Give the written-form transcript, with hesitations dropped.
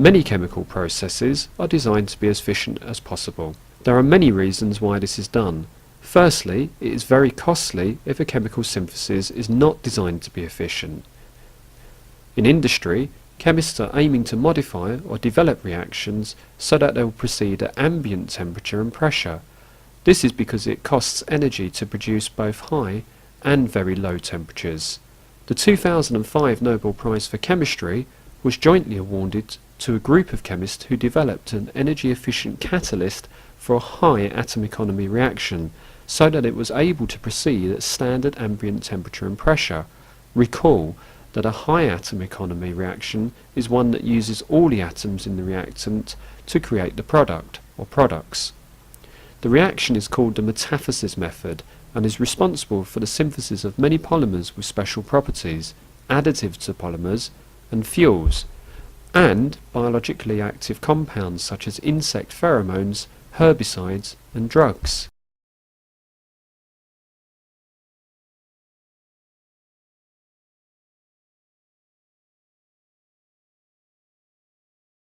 Many chemical processes are designed to be as efficient as possible. There are many reasons why this is done. Firstly, it is very costly if a chemical synthesis is not designed to be efficient. In industry, chemists are aiming to modify or develop reactions so that they will proceed at ambient temperature and pressure. This is because it costs energy to produce both high and very low temperatures. The 2005 Nobel Prize for Chemistry was jointly awarded to a group of chemists who developed an energy-efficient catalyst for a high atom economy reaction, so that it was able to proceed at standard ambient temperature and pressure. Recall that a high atom economy reaction is one that uses all the atoms in the reactant to create the product, or products. The reaction is called the metathesis method, and is responsible for the synthesis of many polymers with special properties, additives to polymers, and fuels, and biologically active compounds such as insect pheromones, herbicides, and drugs.